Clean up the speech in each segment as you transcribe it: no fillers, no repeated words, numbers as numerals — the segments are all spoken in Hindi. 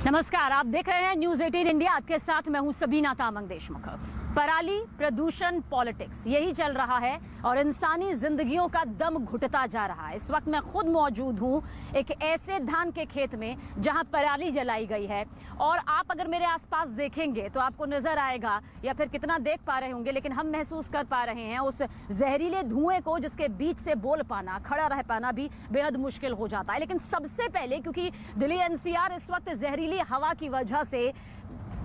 नमस्कार, आप देख रहे हैं न्यूज 18 इंडिया। आपके साथ मैं हूं सबीना तामंग देशमुख। पराली, प्रदूषण, पॉलिटिक्स, यही चल रहा है और इंसानी जिंदगियों का दम घुटता जा रहा है। इस वक्त मैं खुद मौजूद हूं एक ऐसे धान के खेत में जहां पराली जलाई गई है और आप अगर मेरे आसपास देखेंगे तो आपको नजर आएगा, या फिर कितना देख पा रहे होंगे, लेकिन हम महसूस कर पा रहे हैं उस जहरीले धुएं को जिसके बीच से बोल पाना, खड़ा रह पाना भी बेहद मुश्किल हो जाता है। लेकिन सबसे पहले, क्योंकि दिल्ली एनसीआर इस वक्त जहरीली हवा की वजह से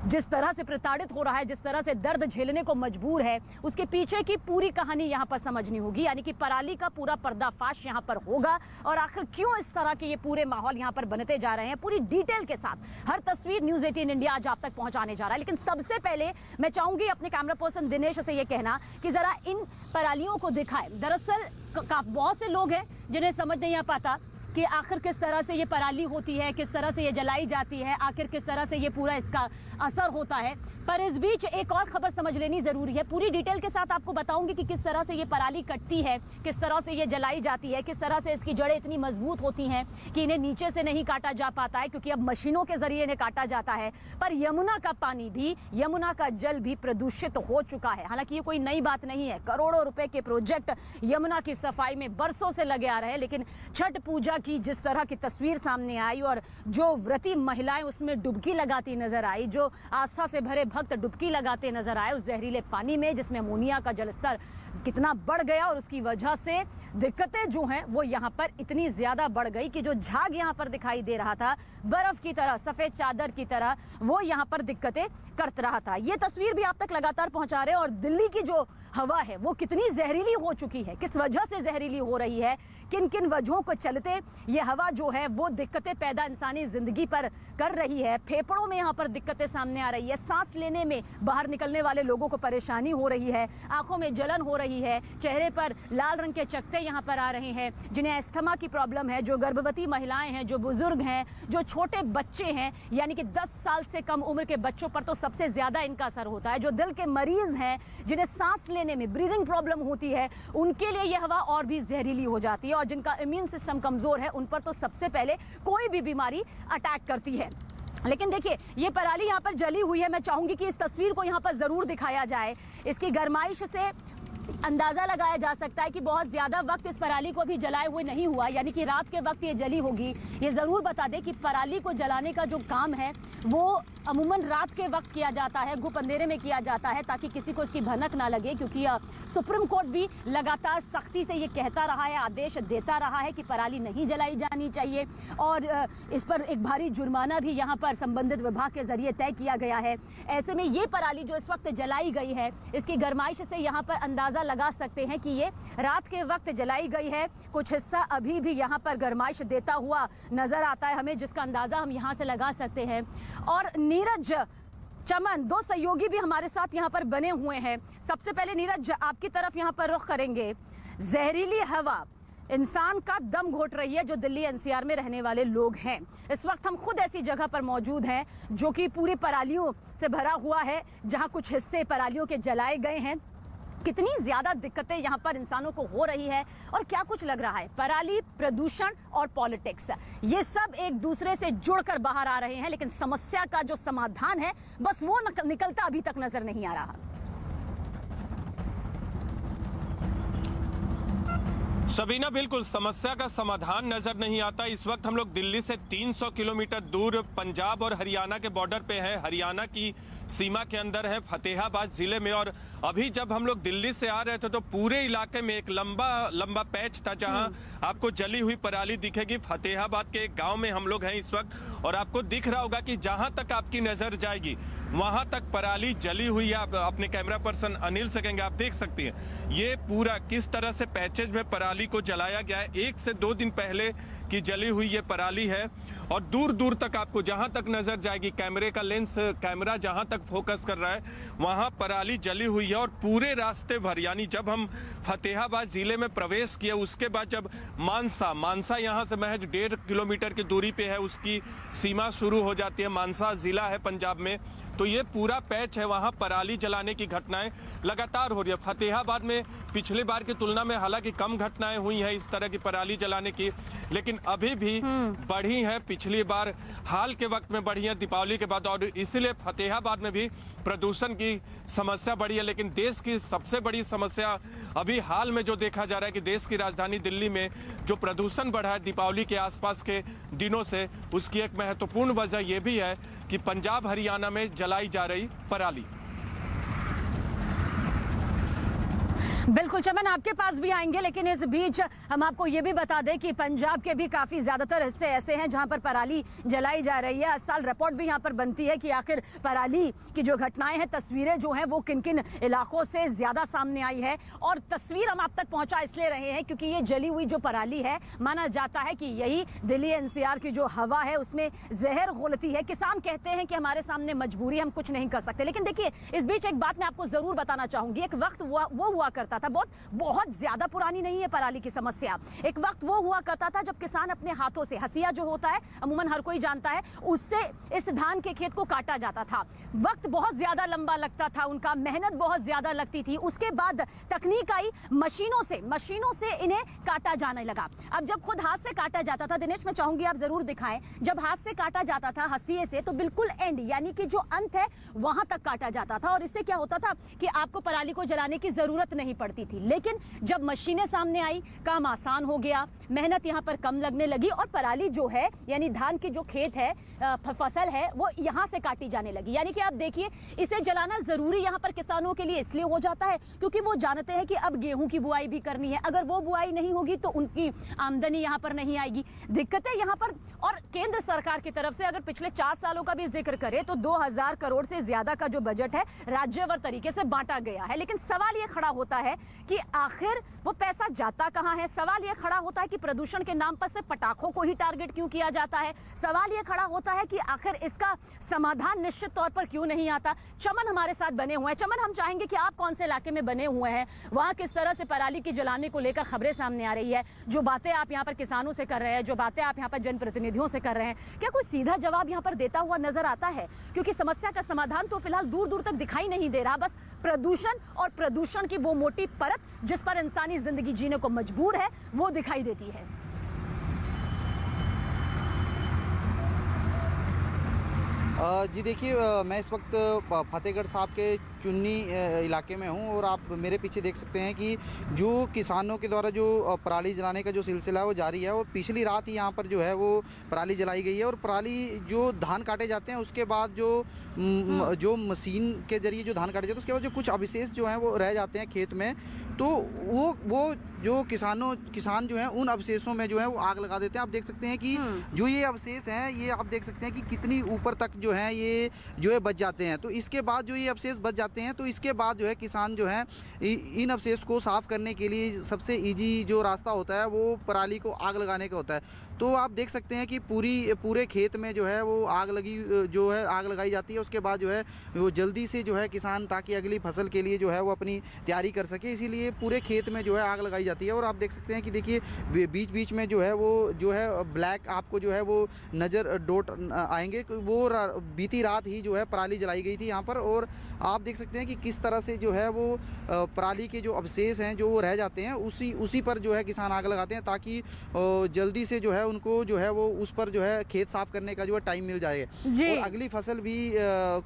जिस तरह से प्रताड़ित हो रहा है, जिस तरह से दर्द झेलने को मजबूर है, उसके पीछे की पूरी कहानी यहाँ पर समझनी होगी। यानी कि पराली का पूरा पर्दाफाश यहाँ पर होगा और आखिर क्यों इस तरह के ये पूरे माहौल यहाँ पर बनते जा रहे हैं, पूरी डिटेल के साथ हर तस्वीर न्यूज 18 इंडिया आज आप तक पहुंचाने जा रहा है। लेकिन सबसे पहले मैं चाहूंगी अपने कैमरा पर्सन दिनेश से ये कहना कि जरा इन परालियों को दिखाए। दरअसल बहुत से लोग हैं जिन्हें समझ नहीं आ पाता कि आखिर किस तरह से ये पराली होती है, किस तरह से ये जलाई जाती है, आखिर किस तरह से ये पूरा इसका असर होता है। पर इस बीच एक और खबर समझ लेनी जरूरी है। पूरी डिटेल के साथ आपको बताऊंगी कि किस तरह से ये पराली कटती है, किस तरह से ये जलाई जाती है, किस तरह से इसकी जड़ें इतनी मजबूत होती हैं कि इन्हें नीचे से नहीं काटा जा पाता है, क्योंकि अब मशीनों के जरिए इन्हें काटा जाता है। पर यमुना का पानी भी, यमुना का जल भी प्रदूषित हो चुका है। हालांकि ये कोई नई बात नहीं है, करोड़ों रुपए के प्रोजेक्ट यमुना की सफाई में बरसों से लगे आ रहे हैं। लेकिन छठ पूजा की जिस तरह की तस्वीर सामने आई और जो व्रती महिलाएं उसमें डुबकी लगाती नजर आई, जो आस्था से भरे भक्त डुबकी लगाते नजर आए उस जहरीले पानी में, जिसमें अमोनिया का जलस्तर कितना बढ़ गया और उसकी वजह से दिक्कतें जो हैं वो यहाँ पर इतनी ज्यादा बढ़ गई कि जो झाग यहाँ पर दिखाई दे रहा था बर्फ की तरह, सफेद चादर की तरह, वो यहाँ पर दिक्कतें करता रहा था। ये तस्वीर भी आप तक लगातार पहुंचा रहे हैं। और दिल्ली की जो हवा है वो कितनी जहरीली हो चुकी है, किस वजह से जहरीली हो रही है, किन किन वजहों को चलते ये हवा जो है वो दिक्कतें पैदा इंसानी जिंदगी पर कर रही है। फेफड़ों में यहाँ पर दिक्कतें सामने आ रही है, सांस लेने में बाहर निकलने वाले लोगों को परेशानी हो रही है, आंखों में जलन हो रही है, चेहरे पर लाल रंग के चकत्ते यहाँ पर आ रहे हैं, जिन्हें अस्थमा की प्रॉब्लम है, जो गर्भवती महिलाएं हैं, जो बुजुर्ग हैं, जो छोटे बच्चे हैं, यानी कि 10 साल से कम उम्र के बच्चों पर तो सबसे ज्यादा इनका असर होता है, जो दिल के मरीज हैं, जिन्हें सांस लेने में ब्रीदिंग प्रॉब्लम होती है, उनके लिए यह हवा और भी जहरीली हो जाती है। और जिनका इम्यून सिस्टम कमजोर है उन पर तो सबसे पहले कोई भी बीमारी अटैक करती है। लेकिन देखिए, ये पराली यहाँ पर जली हुई है। मैं चाहूंगी कि इस तस्वीर को यहाँ पर जरूर दिखाया जाए। इसकी गर्माइश से अंदाजा लगाया जा सकता है कि बहुत ज्यादा वक्त इस पराली को भी जलाए हुए नहीं हुआ, यानी कि रात के वक्त ये जली होगी। ये जरूर बता दें कि पराली को जलाने का जो काम है वो अमूमन रात के वक्त किया जाता है, गुप अंधेरे में किया जाता है, ताकि किसी को इसकी भनक ना लगे। क्योंकि सुप्रीम कोर्ट भी लगातार सख्ती से ये कहता रहा है, आदेश देता रहा है कि पराली नहीं जलाई जानी चाहिए और इस पर एक भारी जुर्माना भी यहाँ पर संबंधित विभाग के जरिए तय किया गया है। ऐसे में ये पराली जो इस वक्त जलाई गई है, इसकी गर्माइश से यहाँ पर अंदाजा लगा सकते हैं कि ये रात के वक्त जलाई गई है। कुछ हिस्सा अभी भी यहाँ पर गर्माइश देता हुआ नजर आता है हमें, जिसका अंदाजा हम यहाँ से लगा सकते हैं। और नीरज, चमन, दो सहयोगी भी हमारे साथ यहाँ पर बने हुए हैं। सबसे पहले नीरज, आपकी तरफ यहाँ पर रुख करेंगे। जहरीली हवा इंसान का दम घोट रही है जो दिल्ली एनसीआर में रहने वाले लोग हैं। इस वक्त हम खुद ऐसी जगह पर मौजूद हैं जो कि पूरी परालियों से भरा हुआ है, जहां कुछ हिस्से परालियों के जलाए गए हैं। कितनी ज्यादा दिक्कतें यहाँ पर इंसानों को हो रही है और क्या कुछ लग रहा है। पराली, प्रदूषण और पॉलिटिक्स, ये सब एक दूसरे से जुड़कर बाहर आ रहे हैं, लेकिन समस्या का जो समाधान है बस वो निकलता अभी तक नजर नहीं आ रहा। सबीना, बिल्कुल समस्या का समाधान नजर नहीं आता। इस वक्त हम लोग दिल्ली से 300 किलोमीटर दूर पंजाब और हरियाणा के बॉर्डर पे है, हरियाणा की सीमा के अंदर है, फतेहाबाद जिले में। और अभी जब हम लोग दिल्ली से आ रहे थे तो पूरे इलाके में एक लंबा पैच था जहां आपको जली हुई पराली दिखेगी। फतेहाबाद के एक गांव में हम लोग हैं इस वक्त और आपको दिख रहा होगा कि जहां तक आपकी नजर जाएगी वहां तक पराली जली हुई है। आप अपने कैमरा पर्सन अनिल से कहेंगे, आप देख सकती हैं ये पूरा किस तरह से पैचेज में पराली को जलाया गया है। 1 से 2 दिन पहले की जली हुई ये पराली है और दूर दूर तक आपको जहां तक नजर जाएगी, कैमरे का लेंस, कैमरा जहां तक फोकस कर रहा है वहां पराली जली हुई है। और पूरे रास्ते भर, यानी जब हम फतेहाबाद जिले में प्रवेश किए उसके बाद जब मानसा यहां से महज 1.5 किलोमीटर की दूरी पे है, उसकी सीमा शुरू हो जाती है। मानसा जिला है पंजाब में, तो ये पूरा पैच है, वहां पराली जलाने की घटनाएं लगातार हो रही है। फतेहाबाद में पिछली बार की तुलना में हालांकि कम घटनाएं हुई हैं इस तरह की पराली जलाने की, लेकिन अभी भी बढ़ी है। पिछली बार हाल के वक्त में बढ़ी है दीपावली के बाद, और इसीलिए फतेहाबाद में भी प्रदूषण की समस्या बढ़ी है। लेकिन देश की सबसे बड़ी समस्या अभी हाल में जो देखा जा रहा है कि देश की राजधानी दिल्ली में जो प्रदूषण बढ़ा है दीपावली के आसपास के दिनों से, उसकी एक महत्वपूर्ण वजह यह भी है कि पंजाब हरियाणा में जलाई जा रही पराली। बिल्कुल चमन, आपके पास भी आएंगे, लेकिन इस बीच हम आपको ये भी बता दें कि पंजाब के भी काफी ज्यादातर हिस्से ऐसे हैं जहां पर पराली जलाई जा रही है। हर साल रिपोर्ट भी यहां पर बनती है कि आखिर पराली की जो घटनाएं हैं, तस्वीरें जो हैं वो किन किन इलाकों से ज्यादा सामने आई है। और तस्वीर हम आप तक पहुंचा इसलिए रहे हैं क्योंकि ये जली हुई जो पराली है, माना जाता है कि यही दिल्ली एनसीआर की जो हवा है उसमें जहर घोलती है। किसान कहते हैं कि हमारे सामने मजबूरी, हम कुछ नहीं कर सकते। लेकिन देखिए, इस बीच एक बात मैं आपको जरूर बताना चाहूंगी। एक वक्त वो हुआ करता था, बहुत ज्यादा पुरानी नहीं है पराली की समस्या। एक वक्त वो हुआ करता था जब किसान अपने हाथों से, हसिया जो होता है अमूमन हर कोई जानता है, उससे इस धान के खेत को काटा जाता था। वक्त बहुत ज्यादा लंबा लगता था, उनका मेहनत बहुत ज्यादा लगती थी। उसके बाद तकनीक आई, मशीनों से इन्हें काटा जाने लगा। अब जब खुद हाथ से काटा जाता था, दिनेश मैं चाहूंगी आप जरूर दिखाएं, जब हाथ से काटा जाता था हसिये से, तो बिल्कुल एंड यानी कि जो अंत है वहां तक काटा जाता था। और इससे क्या होता था कि आपको पराली को जलाने की जरूरत नहीं पड़ती थी। लेकिन जब मशीनें सामने आई, काम आसान हो गया, मेहनत यहां पर कम लगने लगी और पराली जो है यानी धान की जो खेत है, फसल है, वो यहां से काटी जाने लगी। यानी कि आप देखिए, इसे जलाना जरूरी यहां पर किसानों के लिए इसलिए हो जाता है क्योंकि वो जानते हैं कि अब गेहूं की बुआई भी करनी है। अगर वो बुआई नहीं होगी तो उनकी आमदनी यहां पर नहीं आएगी। दिक्कतें यहां पर, और केंद्र सरकार की तरफ से अगर पिछले 4 सालों का भी जिक्र करें तो 2000 करोड़ से ज्यादा का जो बजट है राज्यवार तरीके से बांटा गया है। लेकिन सवाल यह खड़ा होता है कि आखिर वो पैसा जाता कहां है। सवाल यह खड़ा होता है कि प्रदूषण के नाम पर से पटाखों को ही टारगेट क्यों किया जाता है। सवाल यह खड़ा होता है कि आखिर इसका समाधान निश्चित तौर पर क्यों नहीं आता। चमन हमारे साथ बने हुए हैं। चमन, हम चाहेंगे कि आप कौन से इलाके में बने हुए हैं, वहां किस तरह से पराली की जलाने को लेकर खबरें सामने आ रही है, जो बातें आप यहां पर किसानों से कर रहे हैं, जो बातें आप यहां पर जनप्रतिनिधियों से कर रहे हैं, क्या कोई सीधा जवाब यहां पर देता हुआ नजर आता है? क्योंकि समस्या का समाधान तो फिलहाल दूर दूर तक दिखाई नहीं दे रहा। बस प्रदूषण और प्रदूषण की वो मोटी परत जिस पर इंसानी जिंदगी जीने को मजबूर है, वो दिखाई देती है। जी देखिए, मैं इस वक्त फतेहगढ़ साहब के चुन्नी इलाके में हूँ और आप मेरे पीछे देख सकते हैं कि जो किसानों के द्वारा जो पराली जलाने का जो सिलसिला है वो जारी है। और पिछली रात ही यहाँ पर जो है वो पराली जलाई गई है। और पराली जो धान काटे जाते हैं उसके बाद जो मशीन के जरिए जो धान काटे जाते हैं उसके बाद जो कुछ अवशेष जो हैं वो रह जाते हैं खेत में, तो वो जो किसान जो हैं उन अवशेषों में जो है वो आग लगा देते हैं। आप देख सकते हैं कि जो ये अवशेष हैं, ये आप देख सकते हैं कि कितनी ऊपर तक जो है ये जो है बच जाते हैं। तो इसके बाद जो ये अवशेष बच जाते हैं, तो इसके बाद जो है किसान जो है इन अवशेष को साफ करने के लिए सबसे ईजी जो रास्ता होता है वो पराली को आग लगाने का होता है। तो आप देख सकते हैं कि पूरे खेत में जो है वो आग लगाई जाती है। उसके बाद जो है वो जल्दी से जो है किसान ताकि अगली फसल के लिए जो है वो अपनी तैयारी कर सके, इसीलिए पूरे खेत में जो है आग लगाई जाती है। और आप देख सकते हैं कि देखिए बीच बीच में जो है वो जो है ब्लैक आपको जो है वो नज़र डॉट आएंगे। वो बीती रात ही जो है पराली जलाई गई थी यहाँ पर। और आप देख सकते हैं कि किस तरह से जो है वो पराली के जो अवशेष हैं जो वो रह जाते हैं, उसी पर जो है किसान आग लगाते हैं ताकि जल्दी से जो है उनको जो है वो उस पर जो है खेत साफ करने का जो है टाइम मिल जाएगा। और अगली फसल भी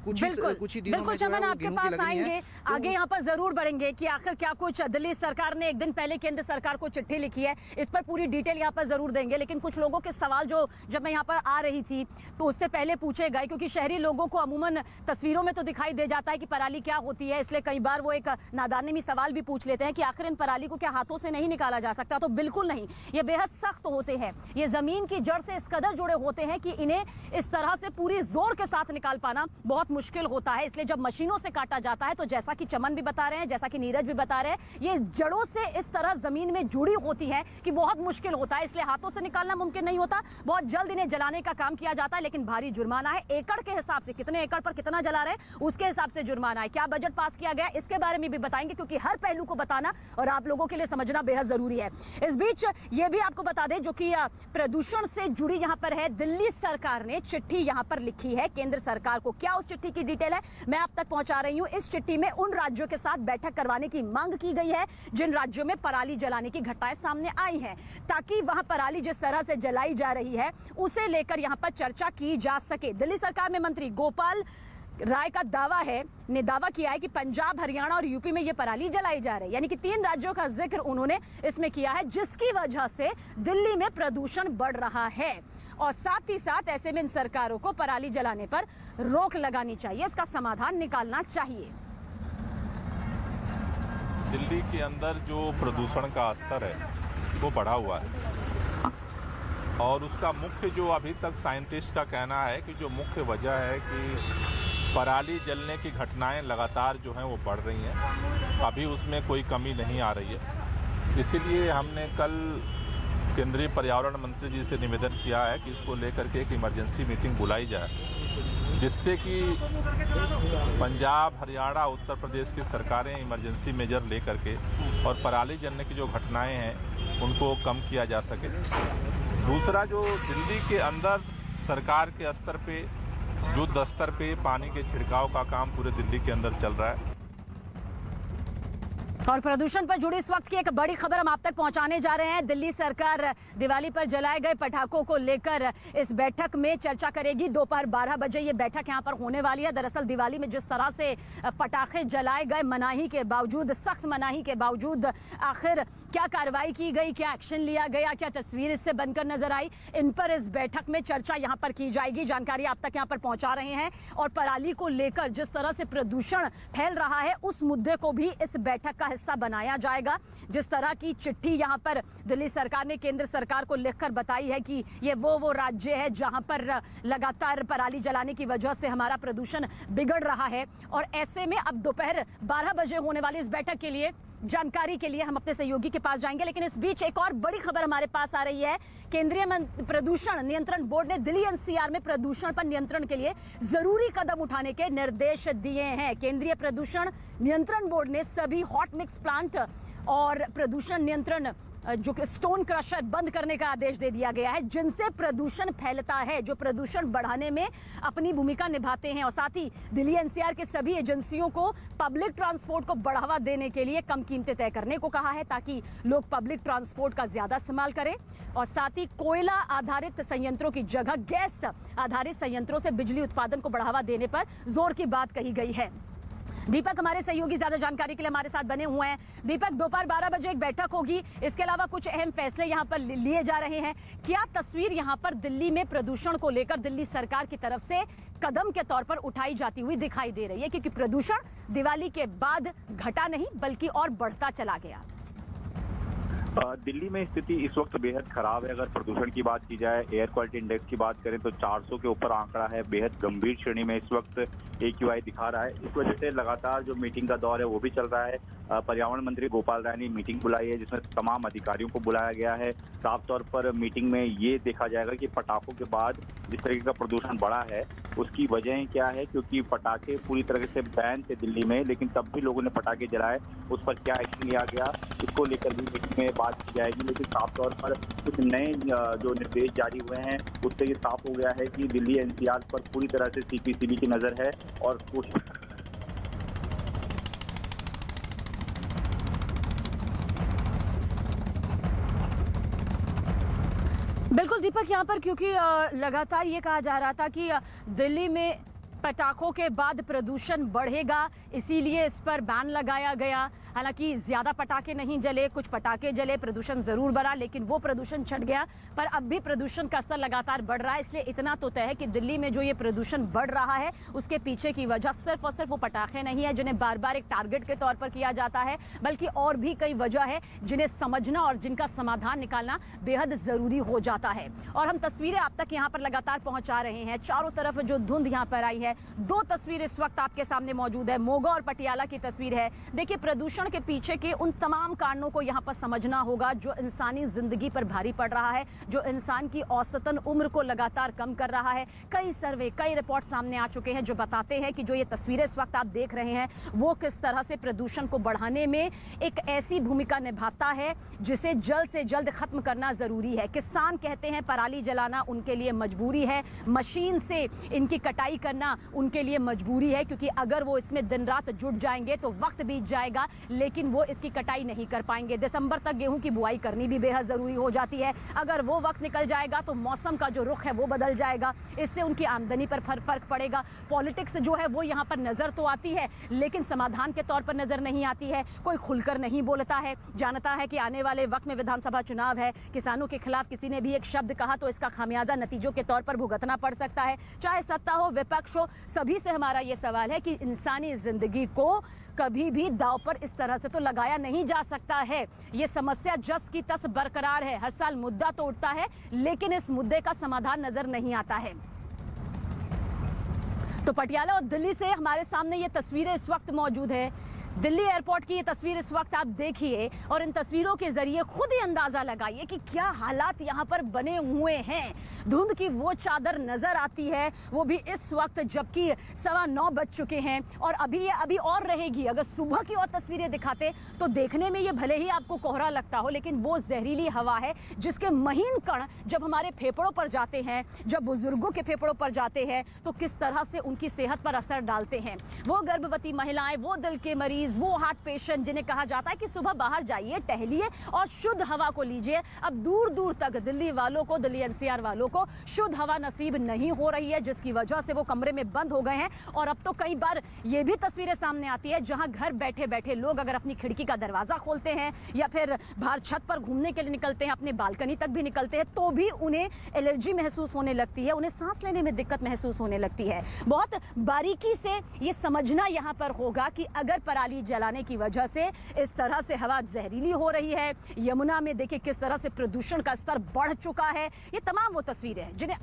कुछ ही दिनों में जो है वो आपके पास आएंगे, आगे यहाँ पर जरूर बढ़ेंगे कि आखिर क्या कुछ दिल्ली सरकार ने एक दिन पहले केंद्र सरकार को चिट्ठी लिखी है, इस पर पूरी डिटेल यहाँ पर जरूर देंगे। लेकिन कुछ लोगों के सवाल जो जब मैं यहाँ पर आ रही थी तो उससे पहले पूछे गए, क्योंकि शहरी लोगों को अमूमन तस्वीरों में तो दिखाई दे जाता है कि पराली क्या होती है, इसलिए कई बार वो एक नादानी में सवाल भी पूछ लेते हैं कि आखिर इन पराली को क्या हाथों से नहीं निकाला जा सकता। तो बिल्कुल नहीं, ये बेहद सख्त होते हैं, ये जमीन की जड़ से इस कदर जुड़े होते हैं कि इन्हें इस तरह से पूरी जोर के साथ निकाल पाना बहुत मुश्किल होता है। इसलिए जब मशीनों से काटा जाता है तो जैसा कि चमन भी बता रहे हैं, जैसा कि नीरज भी बता रहे हैं, ये जड़ों से इस तरह जमीन में जुड़ी होती है कि बहुत मुश्किल होता है। इसलिए हाथों से निकालना मुमकिन नहीं होता। बहुत जल्द इन्हें जलाने का काम किया जाता है, लेकिन भारी जुर्माना है। एकड़ के हिसाब से, कितने एकड़ पर कितना जला रहे हैं उसके हिसाब से जुर्माना है। क्या बजट पास किया गया, इसके बारे में भी बताएंगे, क्योंकि हर पहलू को बताना और आप लोगों के लिए समझना बेहद जरूरी है। इस बीच ये भी आपको बता दें, जो कि प्रदूषण से जुड़ी यहां पर है, दिल्ली सरकार ने चिट्ठी यहां पर लिखी है केंद्र सरकार को। क्या उस चिट्ठी की डिटेल है मैं आप तक पहुंचा रही हूं। इस चिट्ठी में उन राज्यों के साथ बैठक करवाने की मांग की गई है जिन राज्यों में पराली जलाने की घटनाएं सामने आई हैं, ताकि वहां पराली जिस तरह से जलाई जा रही है उसे लेकर यहां पर चर्चा की जा सके। दिल्ली सरकार में मंत्री गोपाल राय का दावा है, ने दावा किया है कि पंजाब, हरियाणा और यूपी में ये पराली जलाई जा रही है, यानी कि 3 राज्यों का जिक्र उन्होंने इसमें किया है, जिसकी वजह से दिल्ली में प्रदूषण बढ़ रहा है। और साथ ही साथ ऐसे में इन सरकारों को पराली जलाने पर रोक लगानी चाहिए, इसका समाधान निकालना चाहिए। दिल्ली के अंदर जो प्रदूषण का स्तर है वो बढ़ा हुआ है और उसका मुख्य जो अभी तक साइंटिस्ट का कहना है कि जो मुख्य वजह है कि पराली जलने की घटनाएं लगातार जो हैं वो बढ़ रही हैं, अभी उसमें कोई कमी नहीं आ रही है। इसीलिए हमने कल केंद्रीय पर्यावरण मंत्री जी से निवेदन किया है कि इसको लेकर के एक इमरजेंसी मीटिंग बुलाई जाए, जिससे कि पंजाब, हरियाणा, उत्तर प्रदेश की सरकारें इमरजेंसी मेजर लेकर के और पराली जलने की जो घटनाएं हैं उनको कम किया जा सके। दूसरा, जो दिल्ली के अंदर सरकार के स्तर पे, युद्ध स्तर पे पानी के छिड़काव का काम पूरे दिल्ली के अंदर चल रहा है। और प्रदूषण पर जुड़ी इस वक्त की एक बड़ी खबर हम आप तक पहुंचाने जा रहे हैं। दिल्ली सरकार दिवाली पर जलाए गए पटाखों को लेकर इस बैठक में चर्चा करेगी। दोपहर 12 बजे ये बैठक यहां पर होने वाली है। दरअसल दिवाली में जिस तरह से पटाखे जलाए गए, मनाही के बावजूद, सख्त मनाही के बावजूद, आखिर क्या कार्रवाई की गई, क्या एक्शन लिया गया, क्या तस्वीर इससे बनकर नजर आई, इन पर इस बैठक में चर्चा यहां पर की जाएगी। जानकारी आप तक यहां पर पहुंचा रहे हैं। और पराली को लेकर जिस तरह से प्रदूषण फैल रहा है उस मुद्दे को भी इस बैठक का हिस्सा बनाया जाएगा। जिस तरह की चिट्ठी यहां पर दिल्ली सरकार ने केंद्र सरकार को लिखकर बताई है कि ये वो राज्य है जहां पर लगातार पराली जलाने की वजह से हमारा प्रदूषण बिगड़ रहा है। और ऐसे में अब दोपहर 12 बजे होने वाली इस बैठक के लिए जानकारी के लिए हम अपने सहयोगी के पास जाएंगे। लेकिन इस बीच एक और बड़ी खबर हमारे पास आ रही है। केंद्रीय प्रदूषण नियंत्रण बोर्ड ने दिल्ली एनसीआर में प्रदूषण पर नियंत्रण के लिए जरूरी कदम उठाने के निर्देश दिए हैं। केंद्रीय प्रदूषण नियंत्रण बोर्ड ने सभी हॉट मिक्स प्लांट और प्रदूषण नियंत्रण जो कि स्टोन क्रशर बंद करने का आदेश दे दिया गया है, जिनसे प्रदूषण फैलता है, जो प्रदूषण बढ़ाने में अपनी भूमिका निभाते हैं। और साथ ही दिल्ली एनसीआर के सभी एजेंसियों को पब्लिक ट्रांसपोर्ट को बढ़ावा देने के लिए कम कीमतें तय करने को कहा है, ताकि लोग पब्लिक ट्रांसपोर्ट का ज्यादा इस्तेमाल करें। और साथ ही कोयला आधारित संयंत्रों की जगह गैस आधारित संयंत्रों से बिजली उत्पादन को बढ़ावा देने पर जोर की बात कही गई है। दीपक हमारे सहयोगी ज्यादा जानकारी के लिए हमारे साथ बने हुए हैं। दीपक, दोपहर 12 बजे एक बैठक होगी, इसके अलावा कुछ अहम फैसले यहां पर लिए जा रहे हैं। क्या तस्वीर यहां पर दिल्ली में प्रदूषण को लेकर दिल्ली सरकार की तरफ से कदम के तौर पर उठाई जाती हुई दिखाई दे रही है? क्योंकि प्रदूषण दिवाली के बाद घटा नहीं बल्कि और बढ़ता चला गया। दिल्ली में स्थिति इस वक्त बेहद खराब है। अगर प्रदूषण की बात की जाए, एयर क्वालिटी इंडेक्स की बात करें तो 400 के ऊपर आंकड़ा है। बेहद गंभीर श्रेणी में इस वक्त AQI दिखा रहा है। इस वजह से लगातार जो मीटिंग का दौर है वो भी चल रहा है। पर्यावरण मंत्री गोपाल राय ने मीटिंग बुलाई है, जिसमें तमाम अधिकारियों को बुलाया गया है। साफ तौर पर मीटिंग में ये देखा जाएगा कि पटाखों के बाद जिस तरीके का प्रदूषण बढ़ा है उसकी वजह क्या है, क्योंकि पटाखे पूरी तरह से बैन थे दिल्ली में, लेकिन तब भी लोगों ने पटाखे जलाए। उस पर क्या एक्शन लिया गया, इसको लेकर भी मीटिंग में बात की जाएगी। लेकिन साफ तौर पर कुछ नए जो निर्देश जारी हुए हैं उससे ये साफ हो गया है कि दिल्ली NCR पर पूरी तरह से CPCB की नजर है और बिल्कुल दीपक, यहाँ पर क्योंकि लगातार ये कहा जा रहा था कि दिल्ली में पटाखों के बाद प्रदूषण बढ़ेगा, इसीलिए इस पर बैन लगाया गया। हालांकि ज्यादा पटाखे नहीं जले, कुछ पटाखे जले, प्रदूषण जरूर बढ़ा, लेकिन वो प्रदूषण छट गया। पर अब भी प्रदूषण का स्तर लगातार बढ़ रहा है। इसलिए इतना तो तय है कि दिल्ली में जो ये प्रदूषण बढ़ रहा है उसके पीछे की वजह सिर्फ और सिर्फ वो पटाखे नहीं है जिन्हें बार बार एक टारगेट के तौर पर किया जाता है, बल्कि और भी कई वजह है जिन्हें समझना और जिनका समाधान निकालना बेहद जरूरी हो जाता है। और हम तस्वीरें आप तक यहाँ पर लगातार पहुंचा रहे हैं। चारों तरफ जो धुंध यहाँ पर आई है है। दो तस्वीर इस वक्त आपके सामने मौजूद है, मोगा और पटियाला की तस्वीर है। देखिए, प्रदूषण के पीछे के उन तमाम कारणों को यहाँ पर समझना होगा जो इंसानी जिंदगी पर भारी पड़ रहा है, जो इंसान की औसतन उम्र को लगातार कम कर रहा है। कई सर्वे, कई रिपोर्ट सामने आ चुके हैं जो बताते हैं कि जो ये तस्वीरें इस वक्त आप देख रहे हैं वो किस तरह से प्रदूषण को बढ़ाने में एक ऐसी भूमिका निभाता है जिसे जल्द से जल्द खत्म करना जरूरी है। किसान कहते हैं पराली जलाना उनके लिए मजबूरी है, मशीन से इनकी कटाई करना उनके लिए मजबूरी है, क्योंकि अगर वो इसमें दिन रात जुट जाएंगे तो वक्त बीत जाएगा लेकिन वो इसकी कटाई नहीं कर पाएंगे। दिसंबर तक गेहूं की बुआई करनी भी बेहद जरूरी हो जाती है। अगर वो वक्त निकल जाएगा तो मौसम का जो रुख है वो बदल जाएगा, इससे उनकी आमदनी पर फर्क पड़ेगा। पॉलिटिक्स जो है वो यहाँ पर नजर तो आती है लेकिन समाधान के तौर पर नजर नहीं आती है। कोई खुलकर नहीं बोलता है, जानता है कि आने वाले वक्त में विधानसभा चुनाव है, किसानों के खिलाफ किसी ने भी एक शब्द कहा तो इसका खामियाजा नतीजों के तौर पर भुगतना पड़ सकता है। चाहे सत्ता हो, विपक्ष हो, सभी से हमारा ये सवाल है कि इंसानी जिंदगी को कभी भी दांव पर इस तरह से तो लगाया नहीं जा सकता है। ये समस्या जस की तस बरकरार है, हर साल मुद्दा तो उठता है लेकिन इस मुद्दे का समाधान नजर नहीं आता है। तो पटियाला और दिल्ली से हमारे सामने ये तस्वीरें इस वक्त मौजूद है। दिल्ली एयरपोर्ट की ये तस्वीर इस वक्त आप देखिए और इन तस्वीरों के जरिए खुद ही अंदाजा लगाइए कि क्या हालात यहाँ पर बने हुए हैं। धुंध की वो चादर नजर आती है, वो भी इस वक्त जबकि 9:15 बज चुके हैं और अभी और रहेगी। अगर सुबह की और तस्वीरें दिखाते तो देखने में ये भले ही आपको कोहरा लगता हो लेकिन वो जहरीली हवा है जिसके महीन कण जब हमारे फेफड़ों पर जाते हैं, जब बुजुर्गों के फेफड़ों पर जाते हैं तो किस तरह से उनकी सेहत पर असर डालते हैं। वो गर्भवती महिलाएं, वो दिल के मरीज, वो हार्ट पेशेंट जिन्हें कहा जाता है कि सुबह बाहर जाइए, टहलिए और शुद्ध हवा को लीजिए। अब दूर दूर तक दिल्ली वालों को, दिल्ली एनसीआर वालों को शुद्ध हवा नसीब नहीं हो रही है जिसकी वजह से वो कमरे में बंद हो गए हैं। और अब तो कई बार ये भी तस्वीरें सामने आती है जहां घर बैठे बैठे लोग अगर अपनी खिड़की का दरवाजा खोलते हैं या फिर बाहर छत पर घूमने के लिए निकलते हैं, अपने बालकनी तक भी निकलते हैं तो भी उन्हें एलर्जी महसूस होने लगती है, उन्हें सांस लेने में दिक्कत महसूस होने लगती है। बहुत बारीकी से ये समझना यहाँ पर होगा कि अगर पराली जलाने की वजह से इस तरह से हवा जहरीली हो रही है, यमुना में देखिए किस तरह से प्रदूषण का स्तर बढ़ चुका है। ये तमाम वो तस्वीरें हैं जिन्हें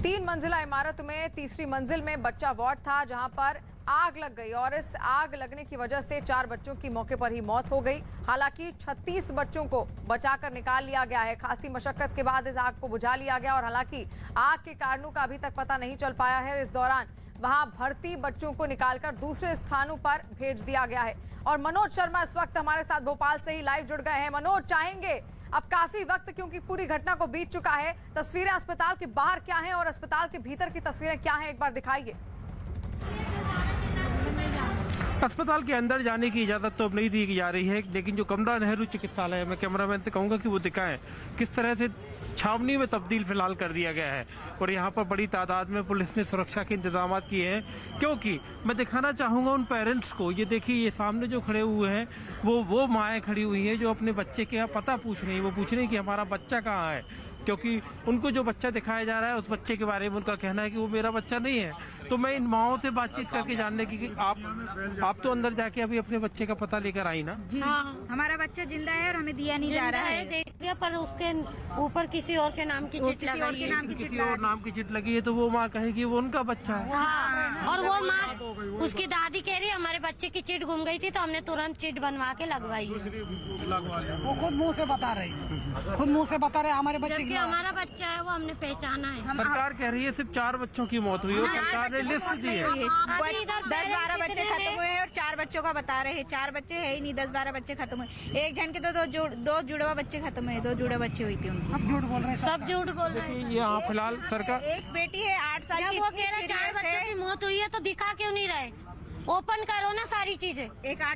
तीन मंजिला इमारत में तीसरी मंजिल में बच्चा वार्ड था जहां पर आग लग गई और इस आग लगने की वजह से 4 बच्चों की मौके पर ही मौत हो गई। हालांकि 36 बच्चों को बचाकर निकाल लिया गया है। खासी मशक्कत के बाद इस आग को बुझा लिया गया और हालांकि आग के कारणों का अभी तक पता नहीं चल पाया है। इस दौरान वहां भर्ती बच्चों को निकालकर दूसरे स्थानों पर भेज दिया गया है। और मनोज शर्मा इस वक्त हमारे साथ भोपाल से ही लाइव जुड़ गए हैं। मनोज, चाहेंगे अब काफी वक्त क्योंकि पूरी घटना को बीत चुका है, तस्वीरें अस्पताल के बाहर क्या हैं और अस्पताल के भीतर की तस्वीरें क्या हैं, एक बार दिखाइए। अस्पताल के अंदर जाने की इजाज़त तो अब नहीं दी जा रही है लेकिन जो कमला नेहरू चिकित्सालय है, मैं कैमरामैन से कहूँगा कि वो दिखाएं किस तरह से छावनी में तब्दील फिलहाल कर दिया गया है और यहाँ पर बड़ी तादाद में पुलिस ने सुरक्षा के इंतजाम किए हैं। क्योंकि मैं दिखाना चाहूँगा उन पेरेंट्स को, ये देखिए ये सामने जो खड़े हुए हैं वो माएँ खड़ी हुई हैं जो अपने बच्चे के पता पूछ रही हैं। वो पूछ रही हैं कि हमारा बच्चा कहाँ है, क्योंकि उनको जो बच्चा दिखाया जा रहा है उस बच्चे के बारे में उनका कहना है कि वो मेरा बच्चा नहीं है। तो मैं इन माओं से बातचीत करके जानने की कि आप तो अंदर जाके अभी अपने बच्चे का पता लेकर आई ना? हाँ, हमारा बच्चा जिंदा है और हमें दिया नहीं जा रहा है। देखिए पर उसके ऊपर किसी और के नाम की चिट लगी है, किसी और नाम की चिट लगी है तो वो माँ कहेगी वो उनका बच्चा है। हाँ, और वो माँ उसकी दादी कह रही है हमारे बच्चे की चिट गुम गई थी तो हमने तुरंत चिट बनवा के लगवाई। वो खुद मुँह से बता रहे हमारे बच्चे की, हमारा बच्चा है वो हमने पहचाना है। सरकार कह रही है सिर्फ 4 बच्चों की मौत हुई और सरकार ने लिस्ट दी है। 10-12 बच्चे खत्म हुए हैं और 4 बच्चों का बता रहे हैं। 4 बच्चे है ही नहीं, 10-12 बच्चे खत्म हुए। एक जन के तो दो जुड़वा बच्चे खत्म हुए, 2 जुड़वा बच्चे हुई थी उनकी। सब झूठ बोल रहे हैं, सब झूठ बोल रहे हैं। यहाँ फिलहाल सरकार एक बेटी है 8 साल की, वो कह रहे 4 बच्चों की मौत हुई है तो दिखा क्यों नहीं रहे? ओपन करो ना सारी चीजें।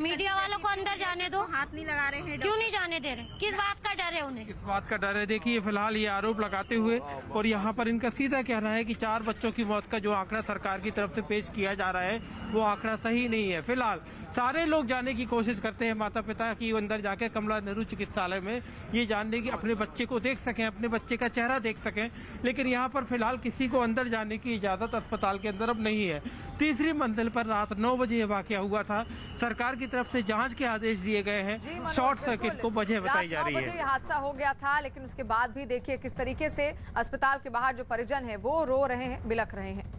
मीडिया वालों को अंदर जाने दो। हाथ नहीं लगा रहे हैं। क्यों नहीं जाने दे रहे? किस बात का डर है उन्हें? इस बात का डर है, देखिए फिलहाल ये आरोप लगाते हुए, और यहाँ पर इनका सीधा कहना है कि 4 बच्चों की मौत का जो आंकड़ा सरकार की तरफ से पेश किया जा रहा है वो आंकड़ा सही नहीं है। फिलहाल सारे लोग जाने की कोशिश करते हैं, माता पिता की अंदर जाकर कमला नेहरू चिकित्सालय में ये जानने की, अपने बच्चे को देख सकें, अपने बच्चे का चेहरा देख सकें, लेकिन यहाँ पर फिलहाल किसी को अंदर जाने की इजाजत अस्पताल के अंदर अब नहीं है। तीसरी मंजिल पर रात 9 बजे ये वाकया हुआ था। सरकार की तरफ से जांच के आदेश दिए गए हैं। शॉर्ट सर्किट को वजह बताई जा रही है। 9 बजे ये हादसा हो गया था, लेकिन उसके बाद भी देखिए किस तरीके से अस्पताल के बाहर जो परिजन है वो रो रहे हैं, बिलख रहे हैं।